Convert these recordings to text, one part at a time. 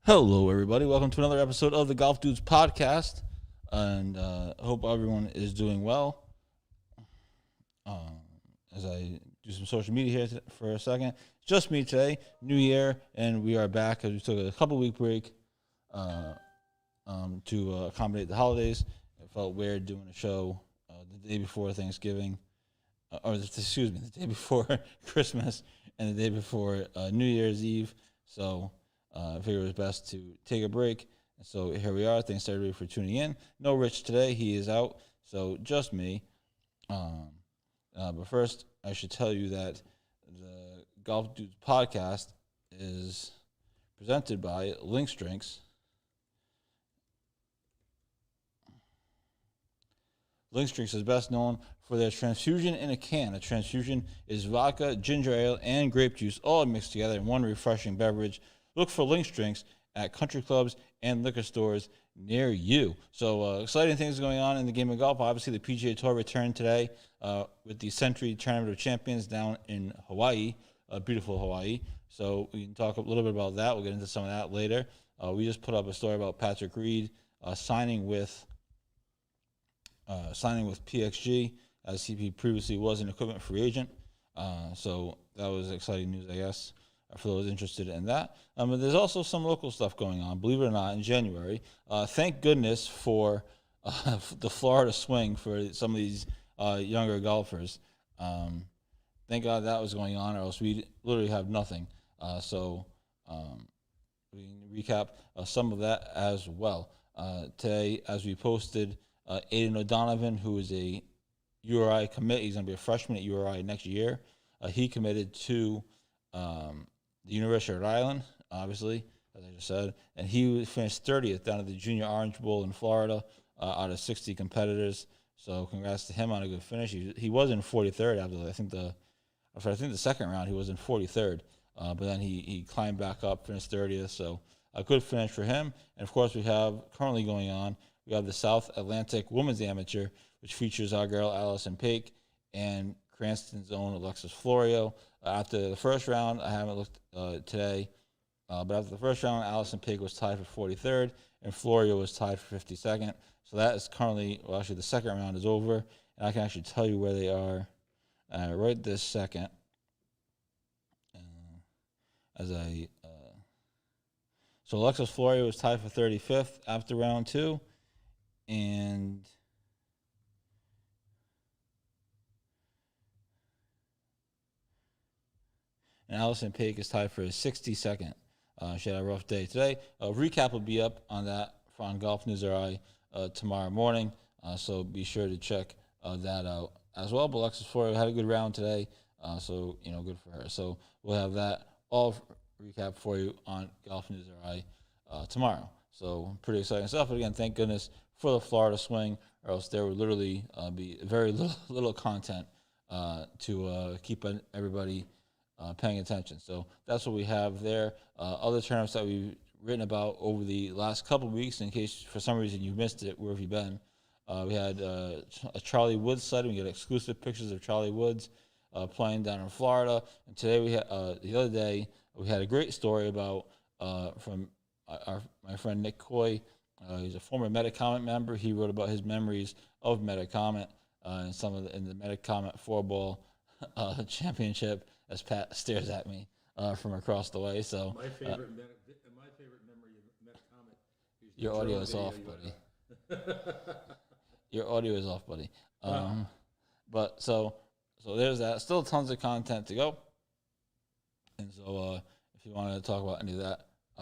Hello, everybody. Welcome to another episode of the Golf Dudes podcast, and hope everyone is doing well. As I do some social media here for a second, it's just me today, New Year, and we are back as we took a couple-week break to accommodate the holidays. It felt weird doing a show the day before Thanksgiving, the day before Christmas and the day before New Year's Eve. So I figured it was best to take a break. And so here we are. Thanks to everybody for tuning in. No Rich today. He is out. So just me. But first, I should tell you that the Golf Dudes podcast is presented by Lynx Drinks. Lynx Drinks is best known for their transfusion in a can. A transfusion is vodka, ginger ale, and grape juice all mixed together in one refreshing beverage. Look for Lynx Drinks at country clubs and liquor stores near you. So exciting things going on in the game of golf. Obviously, the Pga Tour returned today with the Century Tournament of Champions down in Hawaii, beautiful Hawaii. So we can talk a little bit about that. We'll get into some of that later. We just put up a story about Patrick Reed signing with PXG, as he previously was an equipment free agent. So that was exciting news, I guess, for those interested in that. But there's also some local stuff going on, believe it or not, in January. Thank goodness for the Florida swing for some of these younger golfers. Thank God that was going on, or else we'd literally have nothing. So we can recap some of that as well. Today, as we posted, Aiden O'Donovan, who is a URI commit, he's going to be a freshman at URI next year. He committed to the University of Rhode Island, obviously, as I just said, and he finished 30th down at the Junior Orange Bowl in Florida out of 60 competitors. So congrats to him on a good finish. He was in 43rd after I think the second round he was in 43rd, but then he climbed back up, finished 30th. So a good finish for him. And of course, we have currently going on, we have the South Atlantic Women's Amateur, which features our girl Allison Paik and Cranston's own Alexis Florio. After the first round, I haven't looked today, but after the first round, Allison Paik was tied for 43rd, and Florio was tied for 52nd. So that is currently, well, actually, the second round is over, and I can actually tell you where they are right this second. So Alexis Florio was tied for 35th after round two, and Allison Paik is tied for his 62nd. She had a rough day today. A recap will be up on that on Golf News RI tomorrow morning, so be sure to check that out as well. But Alexis Florio had a good round today, so good for her. So we'll have that all recap for you on Golf News RI tomorrow. So pretty exciting stuff. But again, thank goodness for the Florida swing, or else there would literally be very little content to keep everybody paying attention. So that's what we have there. Other tournaments that we've written about over the last couple of weeks, in case for some reason you missed it, where have you been? We had a Charlie Woods sighting. We got exclusive pictures of Charlie Woods playing down in Florida. And today we had the other day we had a great story about from my friend Nick Coy. He's a former Metacomet member. He wrote about his memories of Metacomet and in the Metacomet 4-ball championship. As Pat stares at me from across the way. So my favorite memory of Metacomet. Your audio is off, buddy. Your audio is off, buddy. But so there's that. Still tons of content to go. And so if you want to talk about any of that,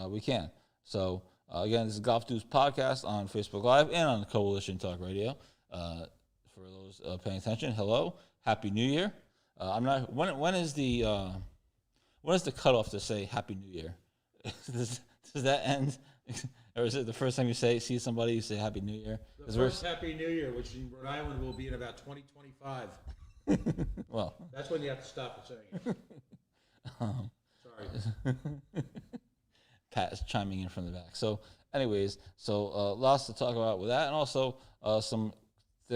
we can. So again, this is Golf Dudes podcast on Facebook Live and on Coalition Talk Radio. For those paying attention, hello, Happy New Year. I'm not. When is the cutoff to say Happy New Year? Does that end, or is it the first time you see somebody you say Happy New Year? The first Happy New Year, which in Rhode Island will be in about 2025. Well, that's when you have to stop saying it. Sorry. Pat is chiming in from the back. So, anyways, lots to talk about with that, and also some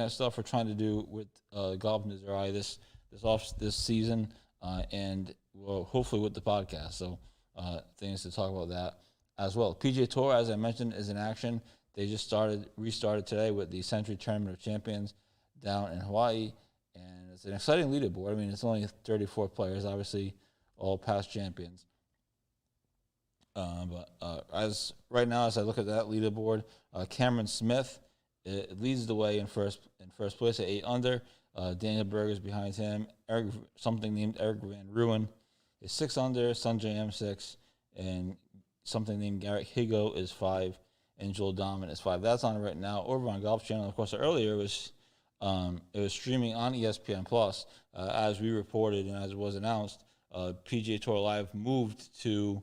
stuff we're trying to do with Golf News RI this season, and well, hopefully with the podcast. So things to talk about that as well. Pga Tour, as I mentioned, is in action. They just restarted today with the Century Tournament of Champions down in Hawaii, and it's an exciting leaderboard. I mean, it's only 34 players, obviously, all past champions. But as right now, as I look at that leaderboard, Cameron Smith leads the way in first place at 8 under. Daniel Berger's behind him. Something named Eric Van Ruin is 6 under. Sanjay M6 and something named Garrett Higo is 5, and Joel Domin is 5. That's on right now over on Golf Channel. Of course, earlier it was streaming on ESPN Plus, as we reported and as it was announced. PGA Tour Live moved to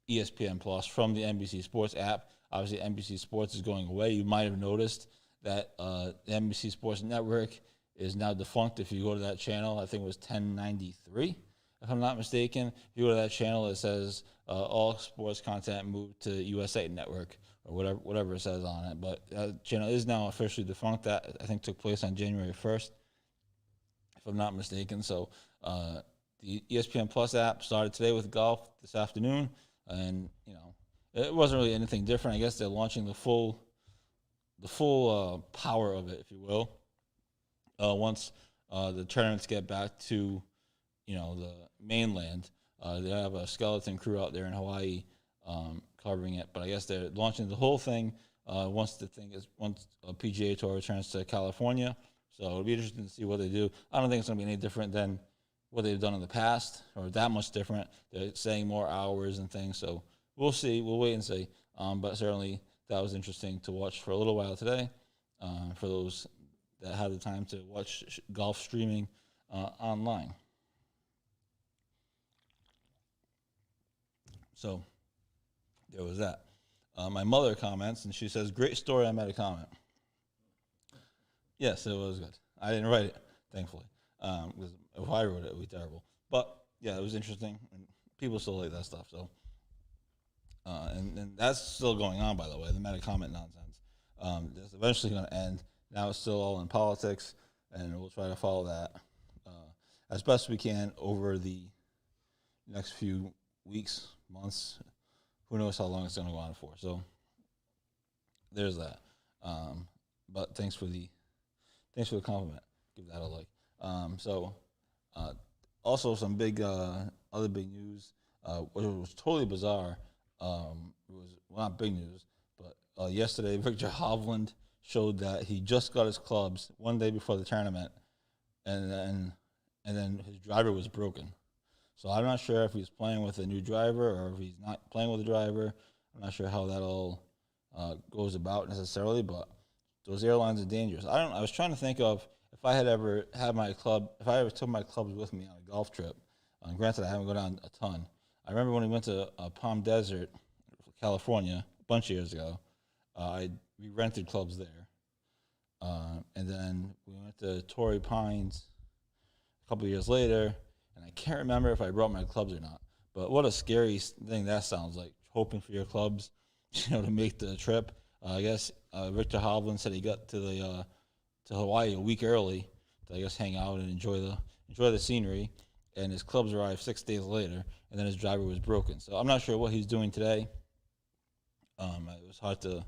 ESPN Plus from the NBC Sports app. Obviously, NBC Sports is going away. You might have noticed that the NBC Sports Network is now defunct. If you go to that channel, I think it was 1093, if I'm not mistaken. If you go to that channel, it says all sports content moved to USA Network or whatever it says on it. But that channel is now officially defunct. That, I think, took place on January 1st, if I'm not mistaken. So the ESPN Plus app started today with golf this afternoon, and it wasn't really anything different. I guess they're launching the full power of it, if you will, once the tournaments get back to the mainland. They have a skeleton crew out there in Hawaii covering it, but I guess they're launching the whole thing once PGA Tour returns to California. So it'll be interesting to see what they do. I don't think it's going to be any different than what they've done in the past, or that much different. They're saying more hours and things, so we'll see. We'll wait and see. But certainly that was interesting to watch for a little while today, for those that had the time to watch golf streaming online. So there was that. My mother comments, and she says, "Great story." I made a comment. Yes, it was good. I didn't write it, thankfully. Because if I wrote it, it would be terrible. But yeah, it was interesting, and people still like that stuff. So, and that's still going on, by the way. The meta comment nonsense. It's eventually going to end. Now it's still all in politics, and we'll try to follow that as best we can over the next few weeks, months. Who knows how long it's going to go on for? So there's that. But thanks for the compliment. Give that a like. Also some big other big news, which was totally bizarre. It was not big news, but yesterday Victor Hovland showed that he just got his clubs one day before the tournament, and then his driver was broken. So I'm not sure if he's playing with a new driver or if he's not playing with a driver. I'm not sure how that all goes about necessarily, but those airlines are dangerous. I was trying to think of if I had ever had my club, if I ever took my clubs with me on a golf trip. Granted, I haven't gone down a ton. I remember when we went to Palm Desert, California, a bunch of years ago. We rented clubs there, and then we went to Torrey Pines a couple of years later. And I can't remember if I brought my clubs or not. But what a scary thing that sounds like, hoping for your clubs, to make the trip. I guess Victor Hovland said he got to Hawaii a week early to, I guess, hang out and enjoy the scenery. And his clubs arrived 6 days later, and then his driver was broken. So I'm not sure what he's doing today. It was hard to.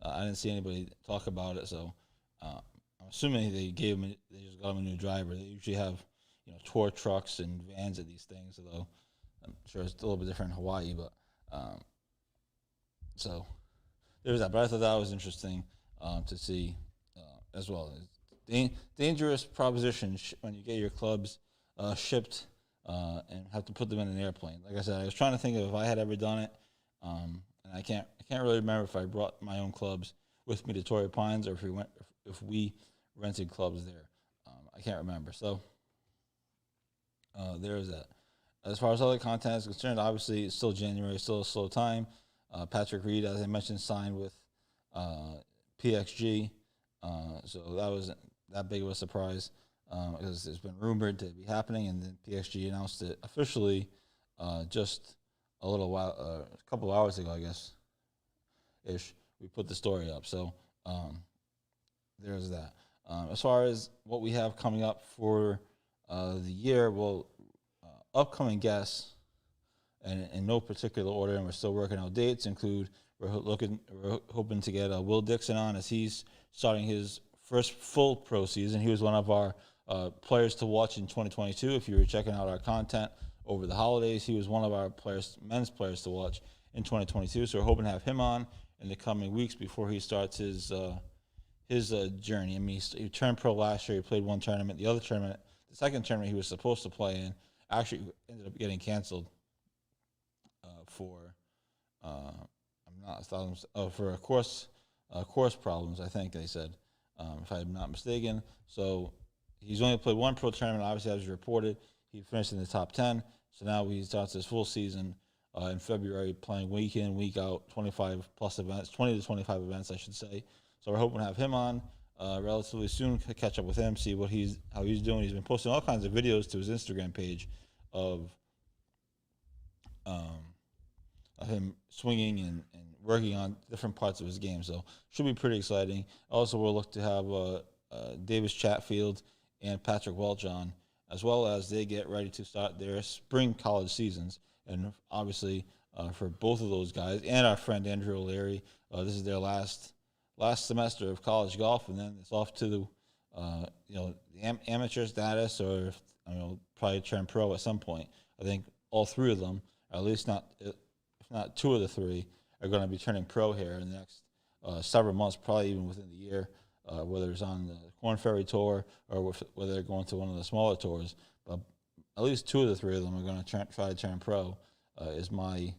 I didn't see anybody talk about it, so I'm assuming they just got him a new driver. They usually have tour trucks and vans at these things, although I'm sure it's a little bit different in Hawaii. But so there's that. But I thought that was interesting to see as well. Dangerous proposition when you get your clubs shipped and have to put them in an airplane. Like I said, I was trying to think of if I had ever done it, and I can't really remember if I brought my own clubs with me to Torrey Pines or if we rented clubs there. I can't remember. So. There's that. As far as other content is concerned, obviously it's still January, still a slow time. Patrick Reed, as I mentioned, signed with PXG, so that wasn't that big of a surprise because it's been rumored to be happening, and then PXG announced it officially just a couple of hours ago, I guess. Ish, we put the story up. So there's that. As far as what we have coming up for the year, well, upcoming guests and in no particular order, and we're still working out dates. We're hoping to get Will Dixon on as he's starting his first full pro season. He was one of our players to watch in 2022. If you were checking out our content over the holidays, he was one of our men's players to watch in 2022. So we're hoping to have him on in the coming weeks before he starts his journey. I mean, he turned pro last year. He played one tournament. The second tournament he was supposed to play in, actually ended up getting canceled for course problems. I think they said, if I'm not mistaken. So he's only played one pro tournament. Obviously, as reported, he finished in the top 10. So now he starts his full season in February, playing week in, week out, 25 plus events, 20 to 25 events, I should say. So we're hoping to have him on relatively soon, catch up with him, see how he's doing. He's been posting all kinds of videos to his Instagram page of him swinging and working on different parts of his game. So should be pretty exciting. Also, we'll look to have Davis Chatfield and Patrick Welch on, as well as they get ready to start their spring college seasons. And obviously, for both of those guys and our friend Andrew O'Leary, this is their last semester of college golf, and then it's off to the amateur status, or probably turn pro at some point. I think all three of them, at least if not two of the three, are going to be turning pro here in the next several months, probably even within the year, whether it's on the Corn Ferry Tour or whether they're going to one of the smaller tours. But at least two of the three of them are going to try to turn pro, is my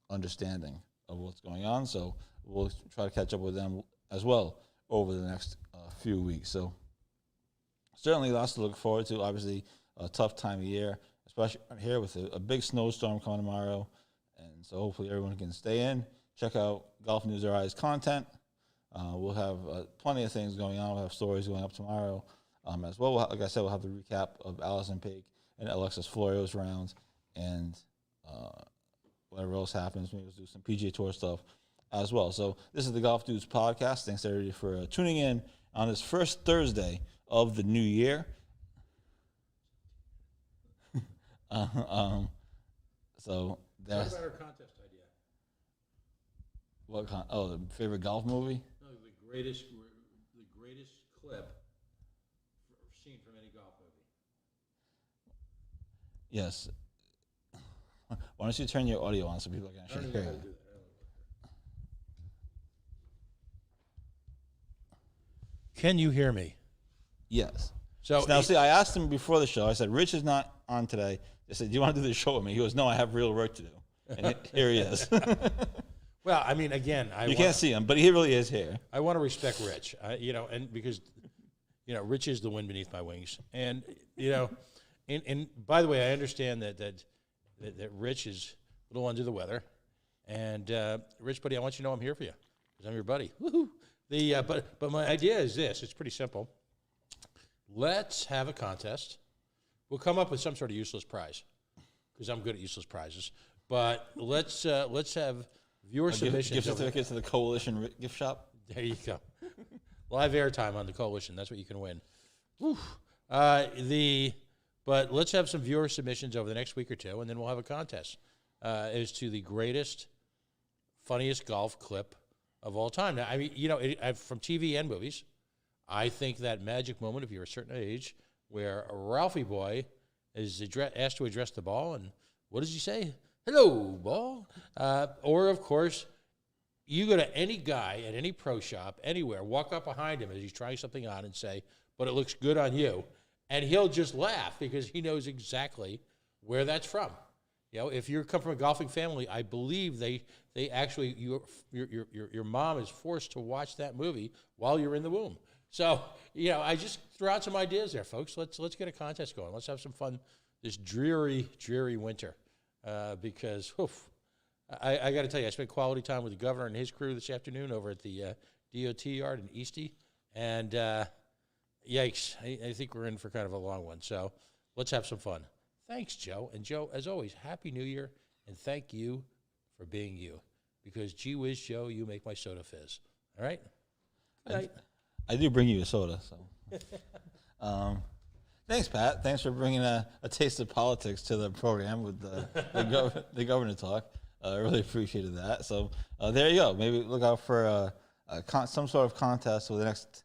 understanding of what's going on. So we'll try to catch up with them as well over the next few weeks. So certainly lots to look forward to. Obviously, a tough time of year, especially here with a big snowstorm coming tomorrow. And so hopefully everyone can stay in. Check out Golf News RI's content. We'll have plenty of things going on. We'll have stories going up tomorrow as well. Like I said, we'll have the recap of Allison Page and Alexis Florio's rounds and whatever else happens. Maybe we'll do some PGA Tour stuff as well. So this is the Golf Dudes podcast. Thanks everybody for tuning in on this first Thursday of the new year. So that's our contest idea. What kind? Oh, the favorite golf movie? No, the greatest clip seen from any golf movie. Yes. Why don't you turn your audio on so people can actually hear you? Can you hear me? Yes. So now, see, I asked him before the show. I said, Rich is not on today. I said, do you want to do the show with me? He goes, no, I have real work to do. And here he is. Well, I mean, again, you can't see him, but he really is here. I want to respect Rich, and because, Rich is the wind beneath my wings. And, and by the way, I understand that Rich is a little under the weather. And, Rich, buddy, I want you to know I'm here for you because I'm your buddy. Woohoo! But my idea is this. It's pretty simple. Let's have a contest. We'll come up with some sort of useless prize because I'm good at useless prizes. But let's have viewer submissions. Gift certificates to the Coalition gift shop. There you go. Live airtime on the Coalition. That's what you can win. Whew. But let's have some viewer submissions over the next week or two, and then we'll have a contest as to the greatest, funniest golf clip of all time. Now, I mean, from TV and movies, I think that magic moment, if you're a certain age, where Ralphie Boy is asked to address the ball, and what does he say? Hello, ball. Or, of course, you go to any guy at any pro shop, anywhere, walk up behind him as he's trying something on and say, but it looks good on you. And he'll just laugh because he knows exactly where that's from. If you come from a golfing family, I believe they actually, your mom is forced to watch that movie while you're in the womb. So, I just threw out some ideas there, folks. Let's get a contest going. Let's have some fun this dreary, dreary winter. Because, I got to tell you, I spent quality time with the governor and his crew this afternoon over at the DOT yard in Eastie. And, yikes, I think we're in for kind of a long one. So let's have some fun. Thanks, Joe. And, Joe, as always, Happy New Year. And thank you for being you. Because, gee whiz, Joe, you make my soda fizz. All right? Good night. I do bring you a soda, so. Thanks, Pat. Thanks for bringing a taste of politics to the program with the governor talk. I really appreciated that. So there you go. Maybe look out for some sort of contest over the next,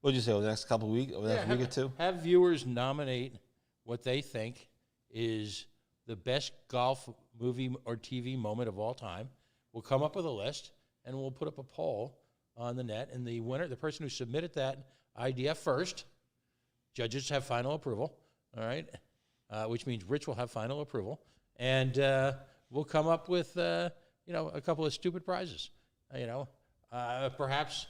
what would you say, over the next couple of weeks, over the next week or two? Have viewers nominate what they think is the best golf movie or TV moment of all time. We'll come up with a list, and we'll put up a poll on the net. And the winner, the person who submitted that idea first, judges have final approval, all right, which means Rich will have final approval. And we'll come up with, a couple of stupid prizes, perhaps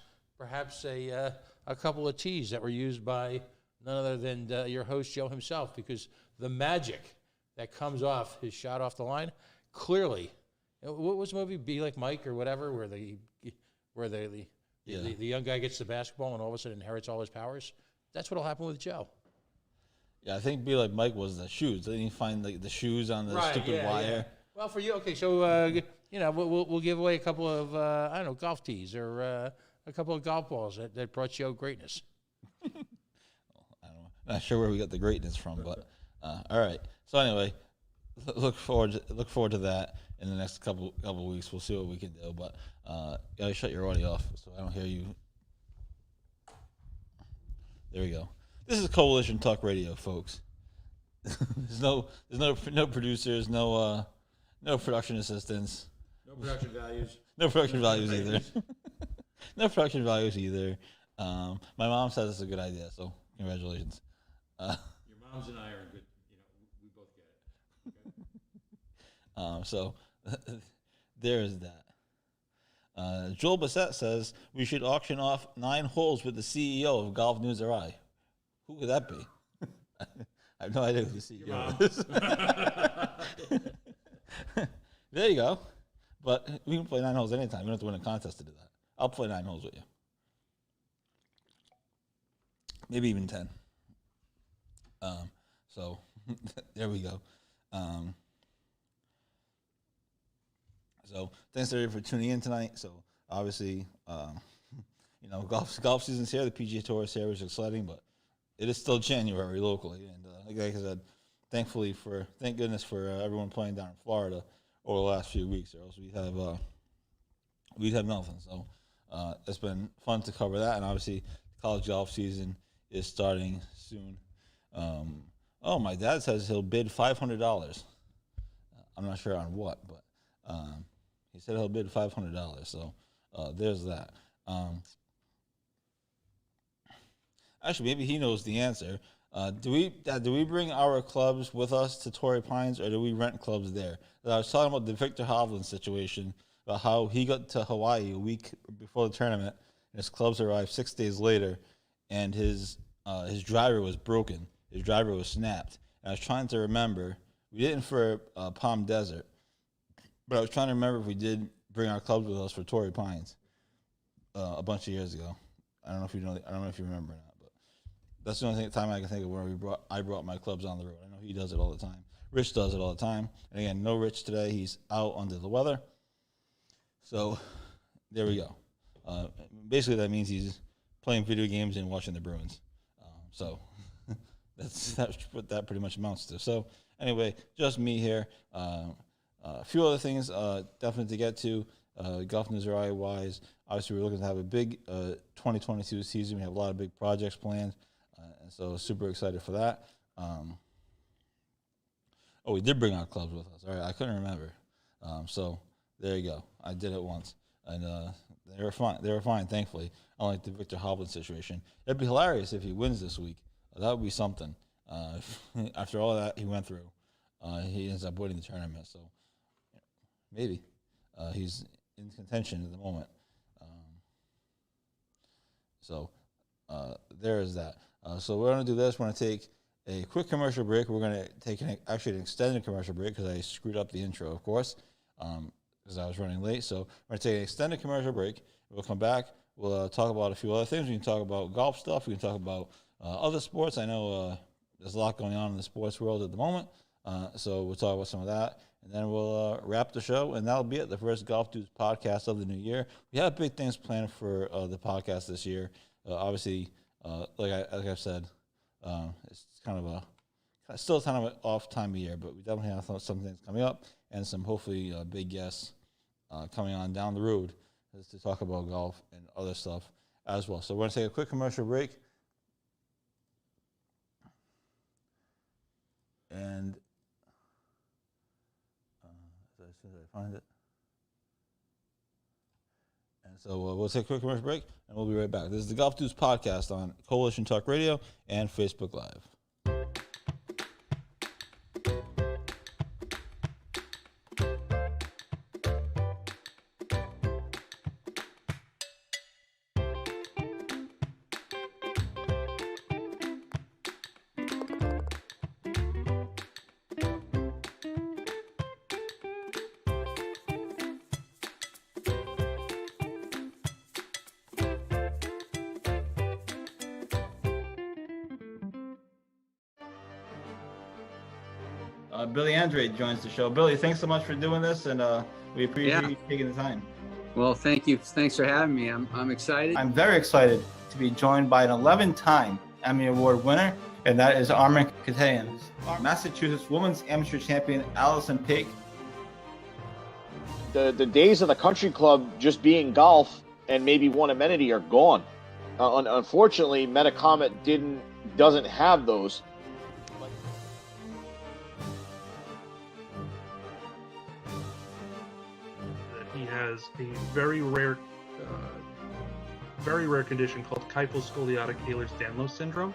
a couple of teas that were used by none other than your host, Joe himself, because the magic that comes off his shot off the line, clearly, what was the movie, Be Like Mike or whatever, where the young guy gets the basketball and all of a sudden inherits all his powers? That's what'll happen with Joe. Yeah, I think Be Like Mike was the shoes. Didn't you find the shoes on the stupid wire? Yeah. Well, for you, okay, so, we'll give away a couple of, golf tees or a couple of golf balls that brought Joe greatness. I don't know. Not sure where we got the greatness from, but all right. So anyway, look forward to that in the next couple weeks. We'll see what we can do, but gotta shut your audio off so I don't hear you. There we go. This is Coalition Talk Radio, folks. there's no producers, no production assistants. No production values. No production values either. No production values either. My mom says it's a good idea, so congratulations. Your moms and I are good. We both get it. Okay? So there is that. Joel Bassett says we should auction off 9 holes with the CEO of Golf News RI. Who would that be? I have no idea who the CEO is. There you go. But we can play 9 holes anytime. We don't have to win a contest to do that. I'll play 9 holes with you. Maybe even 10. So there we go. So thanks everybody for tuning in tonight. So obviously, golf season's here. The PGA Tour is here, which is exciting, but it is still January locally. And like I said, thank goodness for everyone playing down in Florida over the last few weeks, or else we'd have nothing. So it's been fun to cover that, and obviously college golf season is starting soon. My dad says he'll bid $500. I'm not sure on what, but he said he'll bid $500. So there's that. Actually, maybe he knows the answer. Do we bring our clubs with us to Torrey Pines, or do we rent clubs there? I was talking about the Victor Hovland situation, about how he got to Hawaii a week before the tournament, and his clubs arrived 6 days later, and his driver was broken. His driver was snapped. And I was trying to remember. We didn't for Palm Desert, but I was trying to remember if we did bring our clubs with us for Torrey Pines a bunch of years ago. I don't know if you remember or not, but that's the only time I can think of where I brought my clubs on the road. I know he does it all the time. Rich does it all the time. And again, no Rich today. He's out under the weather. So there we go. Basically, that means he's playing video games and watching the Bruins. So that's what that pretty much amounts to. So anyway, just me here. A few other things definitely to get to. Golf News RI wise, obviously we're looking to have a big 2022 season. We have a lot of big projects planned, and so super excited for that. We did bring our clubs with us. All right, I couldn't remember. So there you go. I did it once, and they were fine. They were fine, thankfully. Unlike the Victor Hovland situation, it'd be hilarious if he wins this week. That would be something. After all that he went through, he ends up winning the tournament. So maybe he's in contention at the moment. So there is that. So we're going to do this. We're going to take a quick commercial break. We're going to take an extended commercial break because I screwed up the intro, of course, because I was running late. So we're going to take an extended commercial break. We'll come back. We'll talk about a few other things. We can talk about golf stuff. We can talk about other sports. I know there's a lot going on in the sports world at the moment. So we'll talk about some of that. And then we'll wrap the show, and that'll be it, the first Golf Dudes podcast of the new year. We have big things planned for the podcast this year. Obviously, like I've said, It's kind of still kind of an off time of year, but we definitely have some things coming up and some hopefully big guests coming on down the road to talk about golf and other stuff as well. So we're going to take a quick commercial break. And as soon as I find it. And so we'll take a quick commercial break, and we'll be right back. This is the Golf Dudes podcast on Coalition Talk Radio and Facebook Live. Billy Andrade joins the show. Billy, thanks so much for doing this, and we appreciate you taking the time. Well, thank you. Thanks for having me. I'm excited. I'm very excited to be joined by an 11-time Emmy Award winner, and that is Armin Katayan. Massachusetts Women's Amateur Champion Allison Paik. The days of the country club just being golf and maybe one amenity are gone. Unfortunately, Metacomet doesn't have those. He has a very rare condition called kyphoscoliotic Ehlers-Danlos syndrome.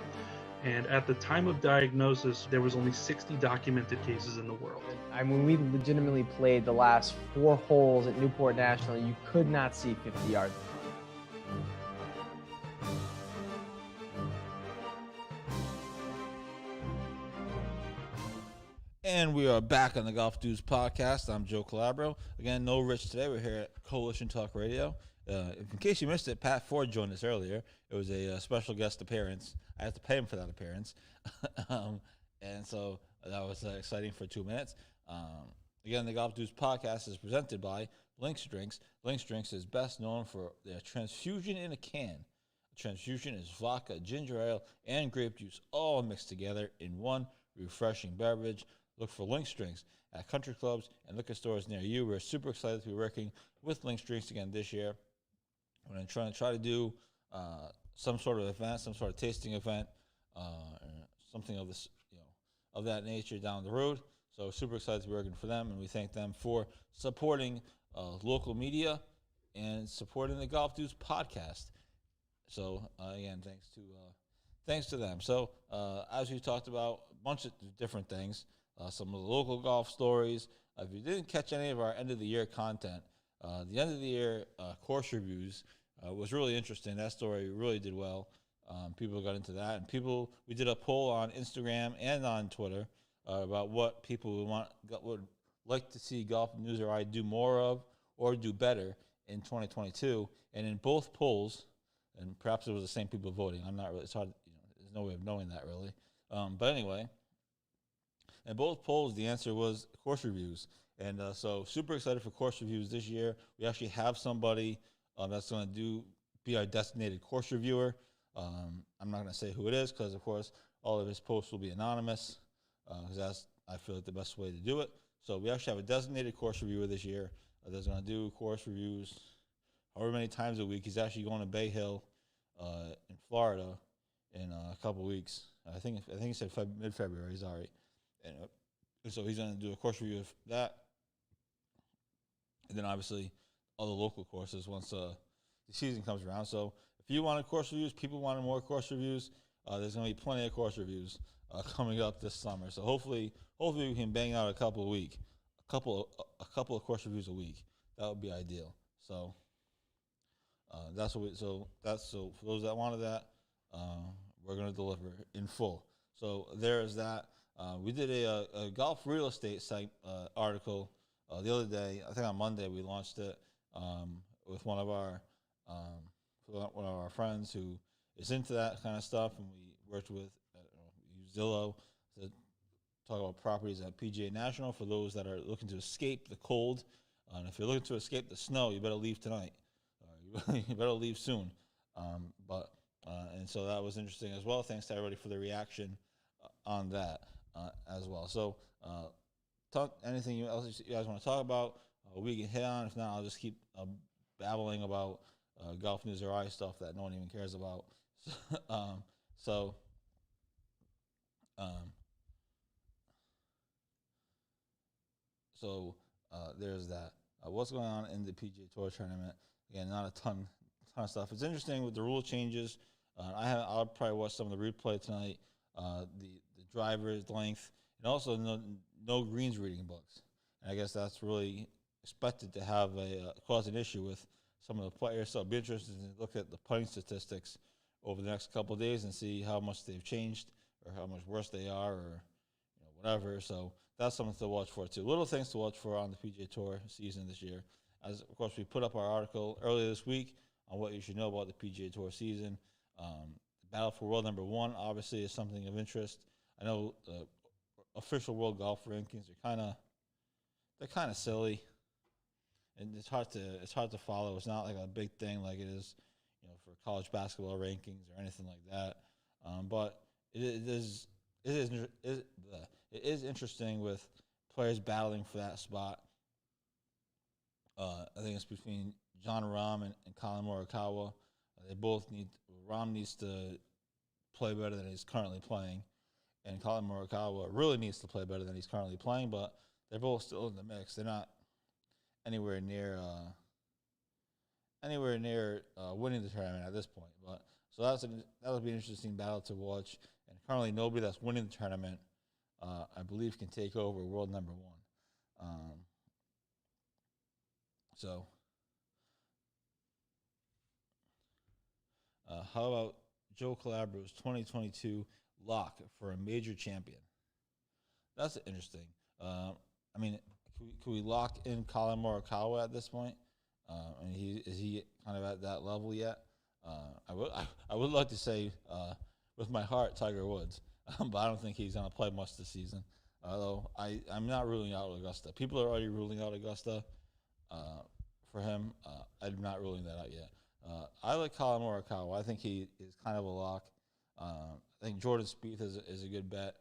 And at the time of diagnosis, there was only 60 documented cases in the world. When we legitimately played the last 4 holes at Newport National, you could not see 50 yards. And we are back on the Golf Dudes podcast. I'm Joe Calabro. Again, no Rich today. We're here at Coalition Talk Radio. In case you missed it, Pat Ford joined us earlier. It was a special guest appearance. I had to pay him for that appearance. And so that was exciting for 2 minutes. Again, the Golf Dudes podcast is presented by Lynx Drinks. Lynx Drinks is best known for their transfusion in a can. A transfusion is vodka, ginger ale, and grape juice all mixed together in one refreshing beverage. Look for Lynx Drinks at country clubs and liquor stores near you. We're super excited to be working with Lynx Drinks again this year. We're going to try to do some sort of event, some sort of tasting event, something of this, of that nature down the road. So super excited to be working for them, and we thank them for supporting local media and supporting the Golf Dudes podcast. So again, thanks to them. So as we talked about, a bunch of different things. Some of the local golf stories. If you didn't catch any of our end of the year content, the end of the year course reviews was really interesting. That story really did well. People got into that, and we did a poll on Instagram and on Twitter about what people would like to see Golf News or I do more of or do better in 2022. And in both polls, and perhaps it was the same people voting. I'm not really. It's hard. There's no way of knowing that really. But anyway. In both polls, the answer was course reviews. And so super excited for course reviews this year. We actually have somebody that's going to be our designated course reviewer. I'm not going to say who it is because, of course, all of his posts will be anonymous because that's, I feel like, the best way to do it. So we actually have a designated course reviewer this year that's going to do course reviews however many times a week. He's actually going to Bay Hill in Florida in a couple weeks. I think he said mid-February. Sorry. And so he's going to do a course review of that. And then obviously other local courses once the season comes around. So if you wanted course reviews, people wanted more course reviews, there's going to be plenty of course reviews coming up this summer. So hopefully we can bang out a couple of course reviews a week. That would be ideal. So that's what so for those that wanted that, we're going to deliver in full. So there is that. We did a golf real estate site article the other day. I think on Monday we launched it with one of our friends who is into that kind of stuff, and we worked with Zillow to talk about properties at PGA National for those that are looking to escape the cold. And if you're looking to escape the snow, you better leave tonight. You better leave soon. But And so that was interesting as well. Thanks to everybody for the reaction on that as well. So anything else you guys want to talk about, we can hit on. If not, I'll just keep babbling about golf news or eye stuff that no one even cares about. So there's that. What's going on in the PGA Tour tournament? Again, not a ton of stuff. It's interesting with the rule changes. I'll probably watch some of the replay tonight. The driver's length, and also no greens reading books. And I guess that's really expected to have cause an issue with some of the players. So I'll be interested to look at the putting statistics over the next couple of days and see how much they've changed or how much worse they are, or whatever. So that's something to watch for too. Little things to watch for on the PGA Tour season this year. As of course we put up our article earlier this week on what you should know about the PGA Tour season. The battle for world number one obviously is something of interest. I know the official world golf rankings are kind of silly, and it's hard to follow. It's not like a big thing like it is, for college basketball rankings or anything like that. But it is interesting with players battling for that spot. I think it's between John Rahm and Colin Morikawa. They both Rahm needs to play better than he's currently playing, and Colin Morikawa really needs to play better than he's currently playing. But they're both still in the mix. They're not anywhere near winning the tournament at this point. But so that'll be an interesting battle to watch. And currently, nobody that's winning the tournament, I believe, can take over world number one. How about Joe Calabrio's 2022 lock for a major champion? That's interesting. I mean, can we lock in Colin Morikawa at this point? Is he kind of at that level yet? I would like to say with my heart Tiger Woods, but I don't think he's going to play much this season. Although I'm not ruling out Augusta. People are already ruling out Augusta for him. I'm not ruling that out yet. I like Colin Morikawa. I think he is kind of a lock. I think Jordan Spieth is a good bet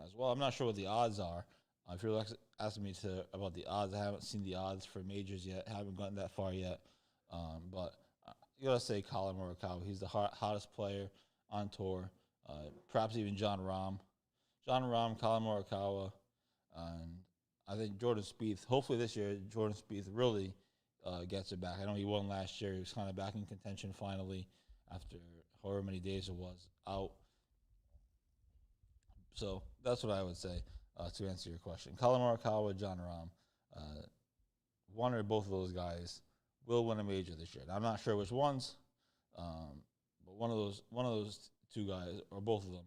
as well. I'm not sure what the odds are. If you're asking me about the odds, I haven't seen the odds for majors yet. Haven't gotten that far yet. But you gotta say Colin Morikawa. He's the hottest player on tour. Perhaps even John Rahm, Colin Morikawa, and I think Jordan Spieth. Hopefully this year, Jordan Spieth really gets it back. I know he won last year. He was kind of back in contention finally after however many days it was out. So that's what I would say to answer your question. Colin Morikawa, John Rahm, one or both of those guys will win a major this year. Now, I'm not sure which ones, but one of those two guys or both of them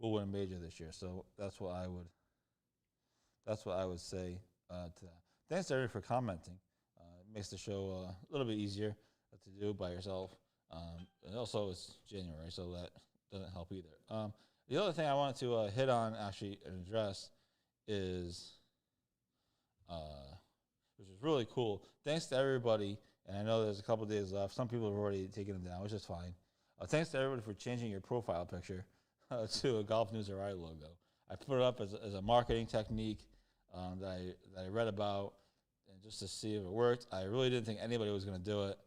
will win a major this year. So that's what I would say to that. Thanks to everybody for commenting. It makes the show a little bit easier to do by yourself. And also it's January, so that doesn't help either. The other thing I wanted to hit on actually and address is, which is really cool. Thanks to everybody, and I know there's a couple days left. Some people have already taken them down, which is fine. Thanks to everybody for changing your profile picture to a Golf News or I logo. I put it up as a marketing technique that I read about, and just to see if it worked. I really didn't think anybody was going to do it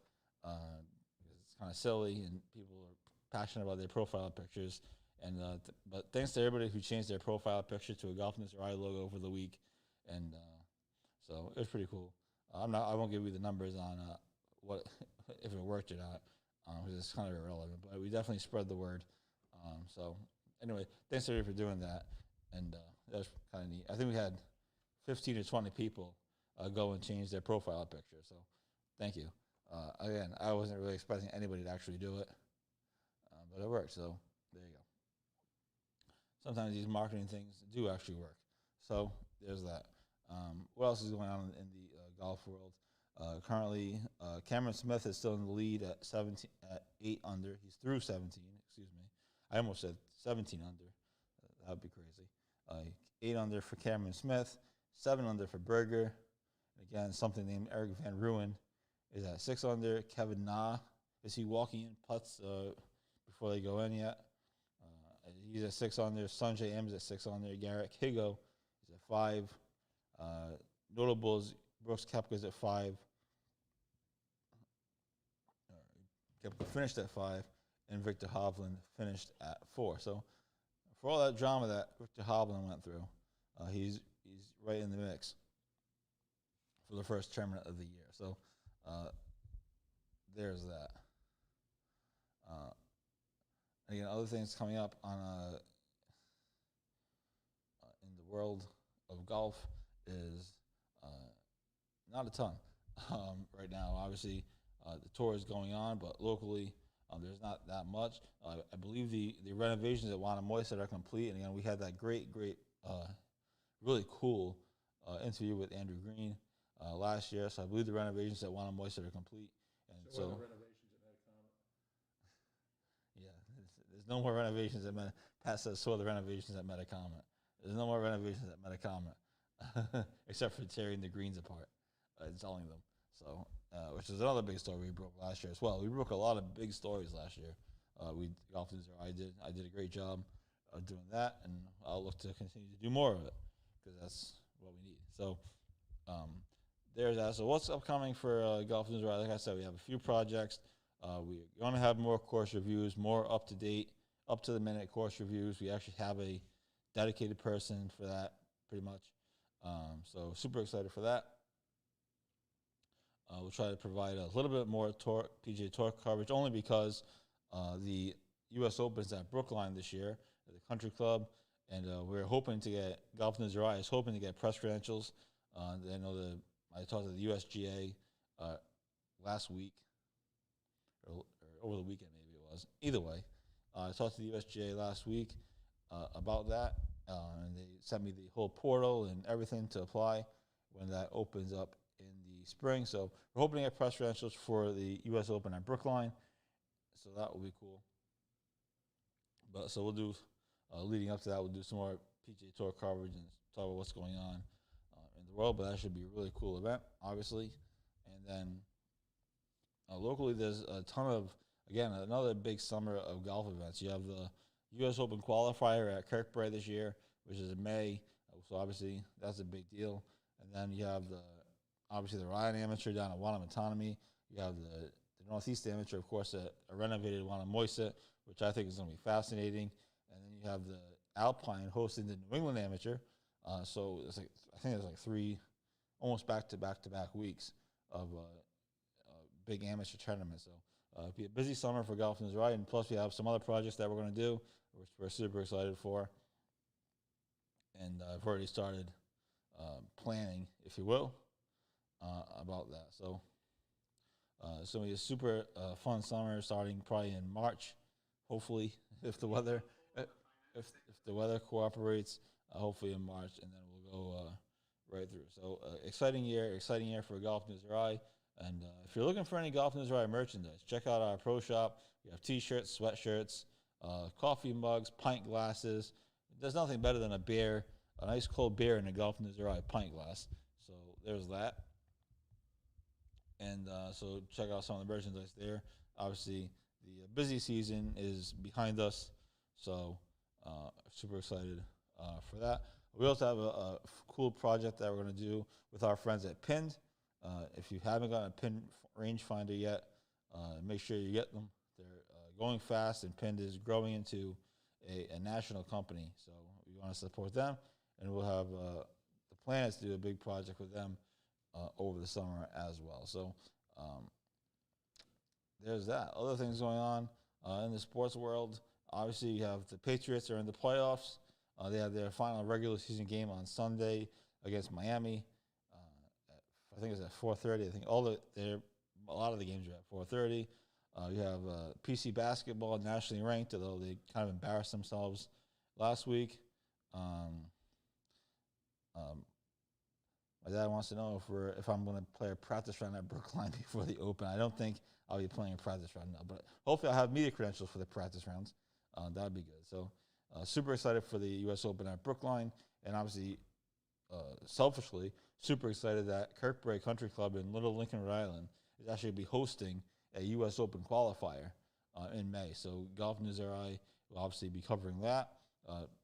because it's kind of silly, and people are passionate about their profile pictures. And but thanks to everybody who changed their profile picture to a Golf News or I logo over the week, and so it was pretty cool. I won't give you the numbers on what if it worked or not, because it's kind of irrelevant. But we definitely spread the word. So anyway, thanks everybody for doing that, and that was kind of neat. I think we had 15 or 20 people go and change their profile picture. So thank you. Again, I wasn't really expecting anybody to actually do it, but it worked. So there you go. Sometimes these marketing things do actually work. So there's that. What else is going on in the golf world? Currently, Cameron Smith is still in the lead at 8 under. He's through 17. Excuse me. I almost said 17 under. That would be crazy. 8 under for Cameron Smith. 7 under for Berger. And again, something named Eric Van Ruin is at 6 under. Kevin Na, is he walking in putts before they go in yet. He's at 6 on there. Sanjay M is at 6 on there. Garrett Higo is at 5. Notables, Brooks Koepka's at 5. Koepka finished at 5, and Victor Hovland finished at 4. So for all that drama that Victor Hovland went through, he's right in the mix for the first tournament of the year. So there's that. Again, other things coming up on in the world of golf is not a ton right now. Obviously, the tour is going on, but locally there's not that much. I believe the renovations at Wanamoyset are complete. And again, we had that great, really cool interview with Andrew Green last year. So I believe the renovations at Wanamoyset are complete. And so what are the renovations at Metacomet? Yeah, there's no more renovations at Pat says so are the renovations at Metacomet. There's no more renovations at Metacomet, except for tearing the greens apart and selling them. So, which is another big story we broke last year as well. We broke a lot of big stories last year. Golf News, I did a great job of doing that, and I'll look to continue to do more of it because that's what we need. So, there's that. So, what's upcoming for Golf News? Like I said, we have a few projects. We're going to have more course reviews, more up to date, up to the minute course reviews. We actually have a dedicated person for that, pretty much. So super excited for that. We'll try to provide a little bit more PGA Tour coverage, only because the U.S. Open is at Brookline this year at the Country Club, and we're hoping to get Golf News Eye is hoping to get press credentials. I know I talked to the USGA last week. Or over the weekend, maybe it was. Either way, I talked to the USGA last week about that, and they sent me the whole portal and everything to apply when that opens up in the spring. So we're hoping to get press credentials for the U.S. Open at Brookline, so that will be cool. But so we'll do, leading up to that, we'll do some more PGA Tour coverage and talk about what's going on in the world, but that should be a really cool event, obviously. And then locally, there's a ton of, again, another big summer of golf events. You have the U.S. Open Qualifier at Kirkbride this year, which is in May. So obviously, that's a big deal. And then you have the Ryan Amateur down at Wanamatanami. You have the Northeast Amateur, of course, at a renovated Wanamoyset, which I think is going to be fascinating. And then you have the Alpine hosting the New England Amateur. So it's like, I think it's like 3 almost back-to-back weeks of big amateur tournament. So it'll be a busy summer for Golf News Right, and plus we have some other projects that we're going to do, which we're super excited for. And I've already started planning, if you will, about that. So it's going to be a super fun summer, starting probably in March, hopefully, if the weather cooperates. Hopefully in March, and then we'll go right through. So exciting year for Golf News Right. And if you're looking for any Golf News Right merchandise, check out our pro shop. We have T-shirts, sweatshirts, coffee mugs, pint glasses. There's nothing better than a nice cold beer in a Golf News Right pint glass. So there's that. And so check out some of the merchandise there. Obviously, the busy season is behind us, so super excited for that. We also have a cool project that we're going to do with our friends at Pinned. If you haven't gotten a Pin rangefinder yet, make sure you get them. They're going fast, and Pinned is growing into a national company. So we want to support them, and we'll have the plan is to do a big project with them over the summer as well. So there's that. Other things going on in the sports world. Obviously, you have the Patriots are in the playoffs. They have their final regular season game on Sunday against Miami. I think it's at 4:30. I think a lot of the games are at 4:30. You have PC basketball, nationally ranked, although they kind of embarrassed themselves last week. My dad wants to know if I'm going to play a practice round at Brookline before the Open. I don't think I'll be playing a practice round now, but hopefully I'll have media credentials for the practice rounds. That would be good. So super excited for the U.S. Open at Brookline, and obviously, selfishly, super excited that Kirkbride Country Club in Little Lincoln, Rhode Island is actually going to be hosting a U.S. Open qualifier in May. So Golf News RI will obviously be covering that.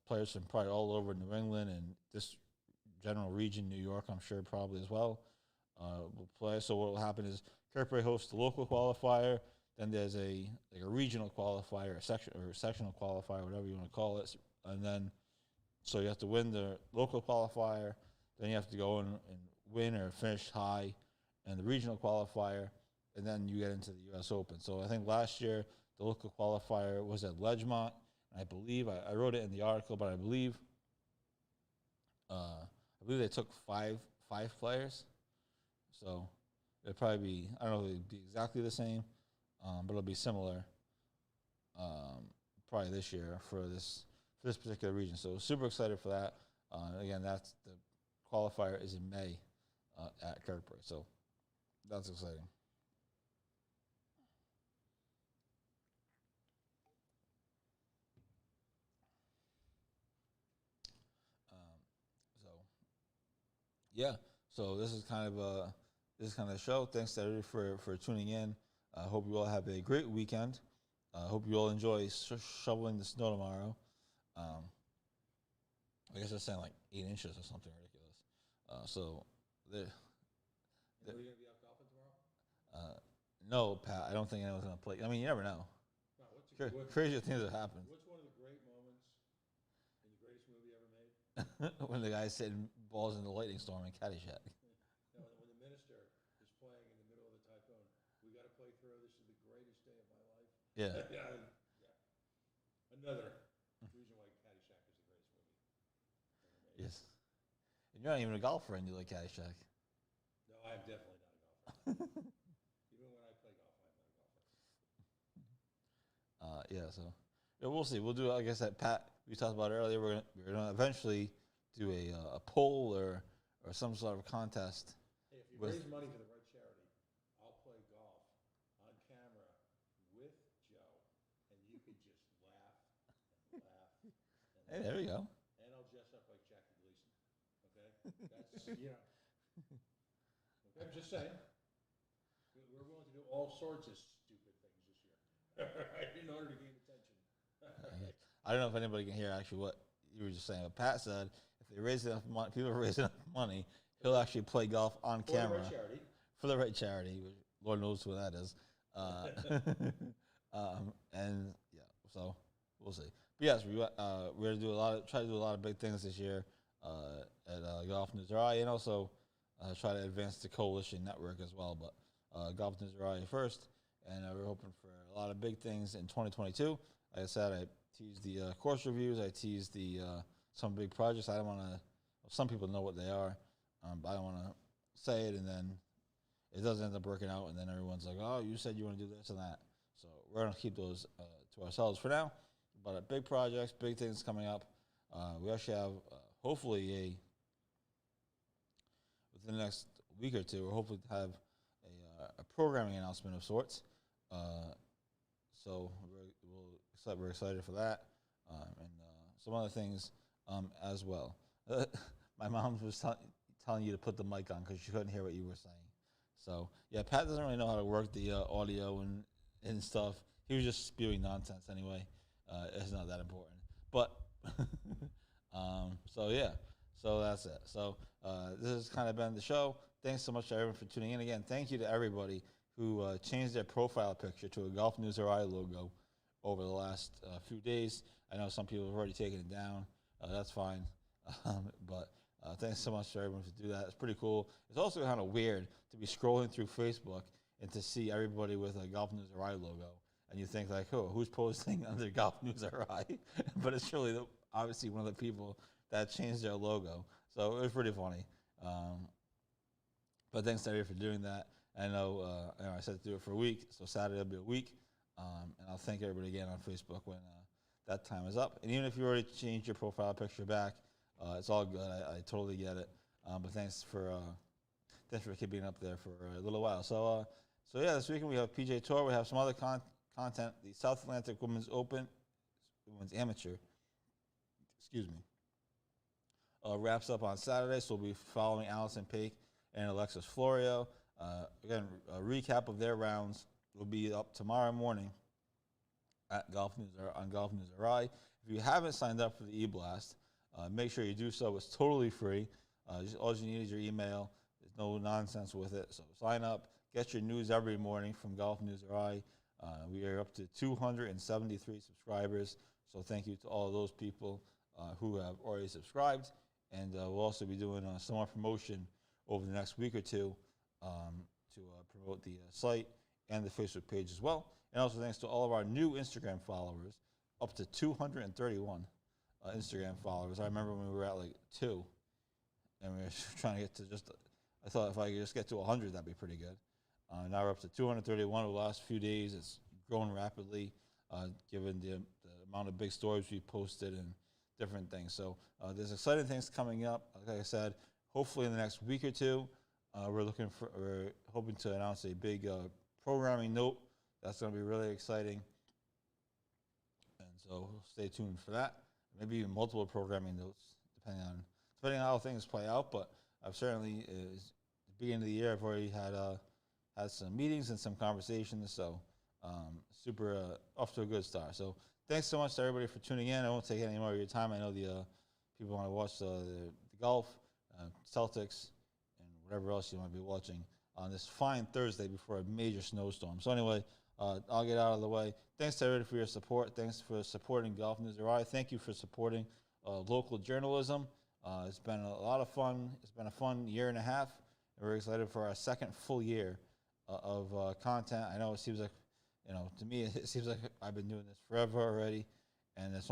Players from probably all over New England and this general region, New York, I'm sure probably as well, will play. So what will happen is Kirkbride hosts the local qualifier. Then there's a regional qualifier, a sectional qualifier, whatever you want to call it. And then, so you have to win the local qualifier. Then you have to go and win or finish high in the regional qualifier. And then you get into the U.S. Open. So I think last year the local qualifier was at Ledgemont. I believe, I wrote it in the article, but I believe they took five players. So it'll probably be, I don't know if it'll be exactly the same, but it'll be similar probably this year for this particular region. So super excited for that. Again, that's the qualifier is in May at Kirkbride. So that's exciting. Yeah, so this is kind of the show. Thanks to everybody for tuning in. I hope you all have a great weekend. I hope you all enjoy shoveling the snow tomorrow. I guess it's saying like 8 inches or something ridiculous. So there. Are you going to be out golfing tomorrow? No, Pat. I don't think anyone's going to play. I mean, you never know. No, Crazier things have happened. What's one of the great moments in the greatest movie ever made? When the guy's hitting balls in the lightning storm in Caddyshack. No, when the minister is playing in the middle of the typhoon, we got to play through. This is the greatest day of my life. Yeah. Yeah. Another reason why Caddyshack is the greatest movie ever made. Yes. And you're not even a golfer and you like Caddyshack. No, I'm definitely not a golfer. Even when I play golf, I'm not a golfer. Yeah, so yeah, we'll see. We'll do, like I said, Pat, we talked about earlier, we're gonna eventually do a poll or some sort of contest. Hey, if you raise money for the right charity, I'll play golf on camera with Joe, and you can just laugh and laugh. And Hey, there we go. And I'll dress up like Jackie Gleason. Okay? That's, Okay, I'm just saying. We're willing to do all sorts of stupid things this year in order to gain attention. I don't know if anybody can hear actually what you were just saying, but Pat said if they raise enough money, people raise enough money, he'll actually play golf on camera. For the right charity. For the right charity, which Lord knows who that is. And yeah, so we'll see. But yes, we're gonna try to do a lot of big things this year at Golf News RI, and also try to advance the coalition network as well. But Golf News RI first, and we're hoping for a lot of big things in 2022. Like I said, I teased the course reviews. I teased the some big projects. I don't want to. Some people know what they are, but I don't want to say it, and then it doesn't end up working out, and then everyone's like, "Oh, you said you want to do this and that." So we're gonna keep those to ourselves for now. But big projects, big things coming up. We actually have hopefully within the next week or two, we'll hopefully have a programming announcement of sorts. So we're excited for that, and some other things as well. My mom was telling you to put the mic on because she couldn't hear what you were saying. So yeah, Pat doesn't really know how to work the audio and stuff. He was just spewing nonsense anyway. It's not that important. But so yeah, so that's it. So this has kind of been the show. Thanks so much to everyone for tuning in again. Thank you to everybody who changed their profile picture to a Golf News RI logo over the last few days. I know some people have already taken it down. That's fine. But thanks so much to everyone for do that. It's pretty cool. It's also kind of weird to be scrolling through Facebook and to see everybody with a Golf News RI logo. And you think like, oh, who's posting under Golf News RI? But it's really obviously one of the people that changed their logo. So it was pretty funny. But thanks to everybody for doing that. I know I said to do it for a week, so Saturday will be a week. And I'll thank everybody again on Facebook when that time is up. And even if you already changed your profile picture back, it's all good. I totally get it. But thanks for keeping up there for a little while. So yeah, this weekend we have Pga Tour. We have some other content. The South Atlantic Women's Open, Women's Amateur, wraps up on Saturday. So we'll be following Allison Paik and Alexis Florio. Again, a recap of their rounds will be up tomorrow morning at Golf News on Golf News RI. If you haven't signed up for the e-blast, make sure you do so. It's totally free. All you need is your email. There's no nonsense with it. So sign up. Get your news every morning from Golf News RI. We are up to 273 subscribers. So thank you to all of those people who have already subscribed. And we'll also be doing some more promotion over the next week or two to promote the site and the Facebook page as well. And also thanks to all of our new Instagram followers, up to 231 Instagram followers. I remember when we were at like 2, and we were trying to get to just, I thought if I could just get to 100, that'd be pretty good. Now we're up to 231 over the last few days. It's grown rapidly, given the amount of big stories we posted and different things. So there's exciting things coming up. Like I said, hopefully in the next week or two, we're hoping to announce a big programming note. That's going to be really exciting. And so stay tuned for that. Maybe even multiple programming notes, depending on how things play out. But I've certainly, at the beginning of the year, I've already had some meetings and some conversations. So super off to a good start. So thanks so much to everybody for tuning in. I won't take any more of your time. I know the people want to watch the golf, Celtics, and whatever else you might be watching on this fine Thursday before a major snowstorm. So anyway, I'll get out of the way. Thanks to everybody for your support. Thanks for supporting Golf News RI. Thank you for supporting local journalism. It's been a lot of fun. It's been a fun year and a half. And we're excited for our second full year of content. I know it seems like, to me, it seems like I've been doing this forever already, and it's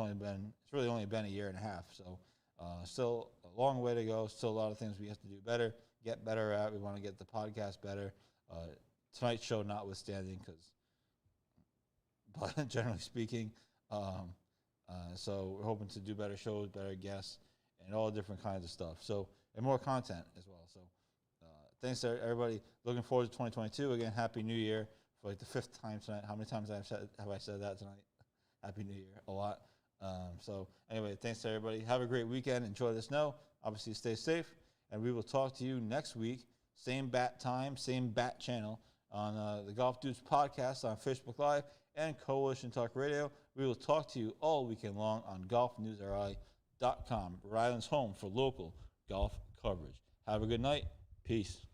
really only been a year and a half. So still a long way to go. Still a lot of things we have to do better, get better at. We want to get the podcast better. Tonight's show notwithstanding, but generally speaking, so we're hoping to do better shows, better guests, and all different kinds of stuff. So, and more content as well. So thanks to everybody. Looking forward to 2022. Again, Happy New Year for like the 5th time tonight. How many times have I said that tonight? Happy New Year. A lot. So anyway, thanks to everybody. Have a great weekend. Enjoy the snow. Obviously, stay safe. And we will talk to you next week. Same bat time, same bat channel on the Golf Dudes podcast on Facebook Live and Coalition Talk Radio. We will talk to you all weekend long on golfnewsri.com, Rhode Island's home for local golf coverage. Have a good night. Peace.